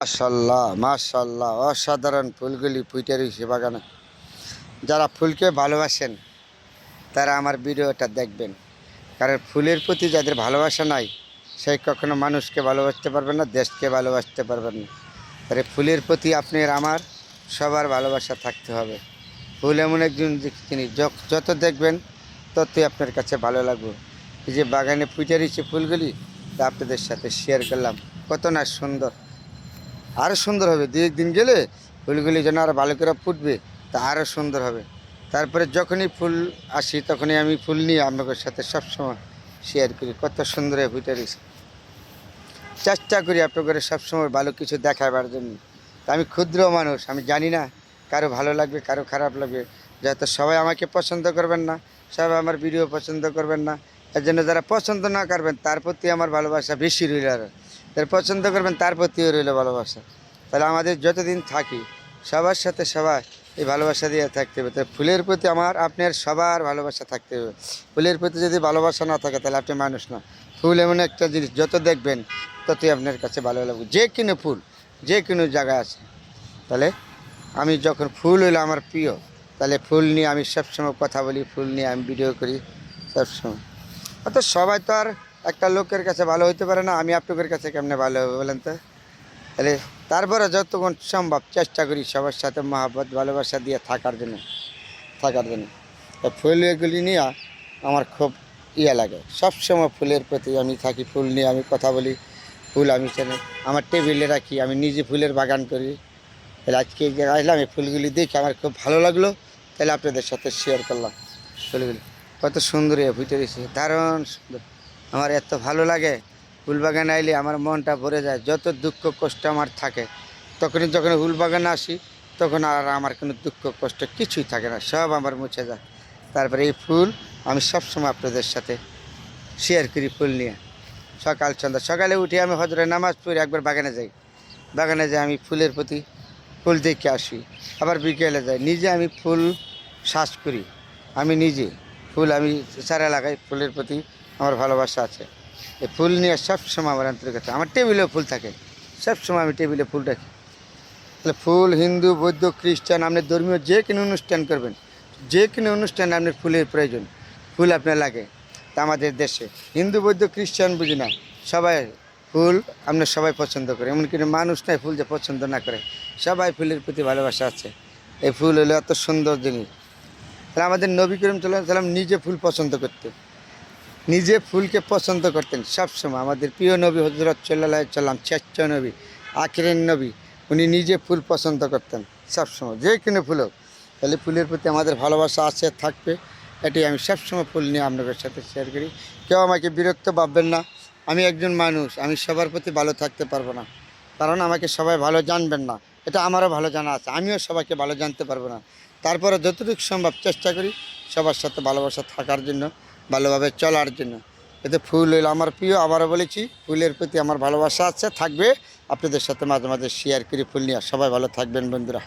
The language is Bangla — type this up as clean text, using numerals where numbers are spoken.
মাশাল্লাহ মাশাল্লাহ, অসাধারণ ফুলগুলি ফুটে রয়েছে বাগানে। যারা ফুলকে ভালোবাসেন তারা আমার ভিডিওটা দেখবেন, কারণ ফুলের প্রতি যাদের ভালোবাসা নাই সেই কখনো মানুষকে ভালোবাসতে পারবেন না, দেশকে ভালোবাসতে পারবেন না। তাহলে ফুলের প্রতি আপনার আমার সবার ভালোবাসা থাকতে হবে। ফুল এমন একজন জিনিস যত দেখবেন ততই আপনার কাছে ভালো লাগবে। এই যে বাগানে ফুটে রয়েছে ফুলগুলি, তা আপনাদের সাথে শেয়ার করলাম। কত না সুন্দর, আরও সুন্দর হবে। দু একদিন গেলে ফুলগুলি যেন আরও ভালো করে ফুটবে, তা আরও সুন্দর হবে। তারপরে যখনই ফুল আসি তখনই আমি ফুল নিয়ে আপনাদের সাথে সবসময় শেয়ার করি। কত সুন্দর ফুটে রয়েছে। চেষ্টা করি আপনাদের সবসময় ভালো কিছু দেখাবার জন্য। তা আমি ক্ষুদ্র মানুষ, আমি জানি না কারো ভালো লাগবে কারো খারাপ লাগবে। যাতে সবাই আমাকে পছন্দ করবেন না, সবাই আমার ভিডিও পছন্দ করবেন না। এর জন্য যারা পছন্দ না করবেন তার প্রতি আমার ভালোবাসা বেশি রইল, আর যারা পছন্দ করবেন তার প্রতিও রইল ভালোবাসা। তাহলে আমাদের যতদিন থাকি সবার সাথে সবাই এই ভালোবাসা দিয়ে থাকতে হবে। তাই ফুলের প্রতি আমার আপনার সবার ভালোবাসা থাকতে হবে। ফুলের প্রতি যদি ভালোবাসা না থাকে তাহলে আপনি মানুষ না। ফুল এমন একটা জিনিস যত দেখবেন ততই আপনার কাছে ভালো লাগবে। যে কোনো ফুল যে কোনো জায়গায় আছে। তাহলে আমি যখন ফুল হইলো আমার প্রিয়, তাহলে ফুল নিয়ে আমি সবসময় কথা বলি, ফুল নিয়ে আমি ভিডিও করি সবসময়। অত সবাই তো আর একটা লোকের কাছে ভালো হইতে পারে না, আমি আপনাদের কাছে কেমনে ভালো হবে বলেন তো? তাহলে তারপরে যতক্ষণ সম্ভব চেষ্টা করি সবার সাথে মহাব্বত ভালোবাসা দিয়ে থাকার জন্য। তো ফুল এগুলি নিয়ে আমার খুব লাগে। সবসময় ফুলের প্রতি আমি থাকি, ফুল নিয়ে আমি কথা বলি। ফুল আমি আমার টেবিলে রাখি, আমি নিজে ফুলের বাগান করি। তাহলে আজকে এই জায়গায় আসলাম, এই ফুলগুলি দেখে আমার খুব ভালো লাগলো, তাহলে আপনাদের সাথে শেয়ার করলাম। ফুলগুলি কত সুন্দর ফুটে রয়েছে, দারুণ সুন্দর। আমার এত ভালো লাগে ফুল বাগানে আইলে, আমার মনটা ভরে যায়। যত দুঃখ কষ্ট আমার থাকে তখনই যখন ফুল বাগানে আসি তখন আর আমার কোনো দুঃখ কষ্ট কিছুই থাকে না, সব আমার মুছে যায়। তারপরে এই ফুল আমি সবসময় আপনাদের সাথে শেয়ার করি। ফুল নিয়ে সকাল সন্ধ্যা, সকালে উঠে আমি হজরের নামাজ পড়ে একবার বাগানে যাই আমি ফুলের প্রতি ফুল দেখে আসি। আবার বিকেলে যাই, নিজে আমি ফুল শ্বাস করি। আমি নিজে ফুল আমি চারা লাগাই, ফুলের প্রতি আমার ভালোবাসা আছে। এই ফুল নিয়ে সবসময় আমার আন্তরিকতা। আমার টেবিলেও ফুল থাকে, সবসময় আমি টেবিলে ফুল রাখি। তাহলে ফুল হিন্দু বৌদ্ধ খ্রিস্টান আপনি ধর্মীয় যে কোনো অনুষ্ঠান করবেন, যে কোনো অনুষ্ঠানে আপনার ফুলের প্রয়োজন, ফুল আপনার লাগে। তা আমাদের দেশে হিন্দু বৌদ্ধ খ্রিস্টান বুঝি না, সবাই ফুল আপনার সবাই পছন্দ করে। এমন কোনো মানুষ নাই ফুল যে পছন্দ না করে, সবাই ফুলের প্রতি ভালোবাসা আছে। এই ফুল হলো এত সুন্দর জিনিস। তাহলে আমাদের নবী করিম সাল্লাল্লাহু আলাইহি ওয়াসাল্লাম নিজে ফুল পছন্দ করতেন, নিজে ফুলকে পছন্দ করতেন সবসময়। আমাদের প্রিয় নবী হযরত সাল্লাল্লাহু আলাইহি ওয়াসাল্লাম শ্রেষ্ঠ নবী, আখিরের নবী, উনি নিজে ফুল পছন্দ করতেন সবসময়, যে কোনো ফুল হোক। তাহলে ফুলের প্রতি আমাদের ভালোবাসা আছে, থাকবে। এটি আমি সবসময় ফুল নিয়ে আপনাদের সাথে শেয়ার করি। কেউ আমাকে বিরক্ত ভাববেন না, আমি একজন মানুষ, আমি সবার প্রতি ভালো থাকতে পারবো না, কারণ আমাকে সবাই ভালো জানবেন না, এটা আমারও ভালো জানা আছে। আমিও সবাইকে ভালো জানতে পারবো না, তারপরে যতটুকু সম্ভব চেষ্টা করি সবার সাথে ভালোবাসা থাকার জন্য, ভালোভাবে চলার জন্য। এতে ফুল হইল আমার প্রিয়। আবারও বলেছি, ফুলের প্রতি আমার ভালোবাসা আছে, থাকবে। আপনাদের সাথে মাঝে মাঝে শেয়ার করি ফুল নিয়ে। সবাই ভালো থাকবেন বন্ধুরা।